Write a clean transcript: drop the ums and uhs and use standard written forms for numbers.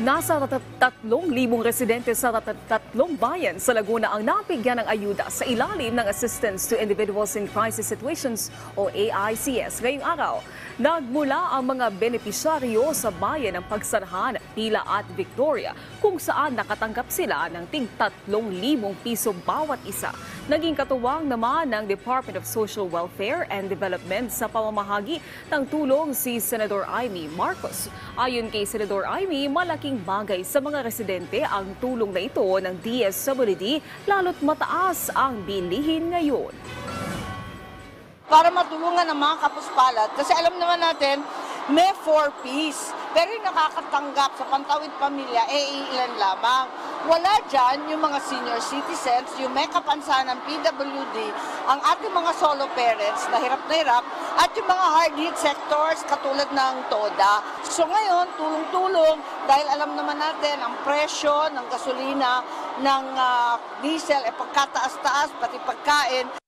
Nasa 3,000 residente sa 3 bayan sa Laguna ang nabigyan ng ayuda sa ilalim ng Assistance to Individuals in Crisis Situations o AICS ngayong araw. Nagmula ang mga benepisyaryo sa bayan ng Pagsarahan, Pila at Victoria kung saan nakatanggap sila ng tig 3,000 piso bawat isa. Naging katuwang naman ng Department of Social Welfare and Development sa pamamahagi ng tulong si Senador Amy Marcos. Ayon kay Senador Amy, malaking bagay sa mga residente ang tulong na ito ng DSWD lalo't mataas ang bilihin ngayon. Para matulungan ang mga kapuspalat, kasi alam naman natin, may 4 Ps. Pero yung nakakatanggap sa Pantawid Pamilya, ilan lamang. Wala dyan yung mga senior citizens, yung may kapansanan ng PWD, ang ating mga solo parents na hirap, at yung mga hard-hit sectors katulad ng TODA. So ngayon, tulong-tulong, dahil alam naman natin ang presyo ng gasolina, ng diesel, pagkataas-taas, pati pagkain.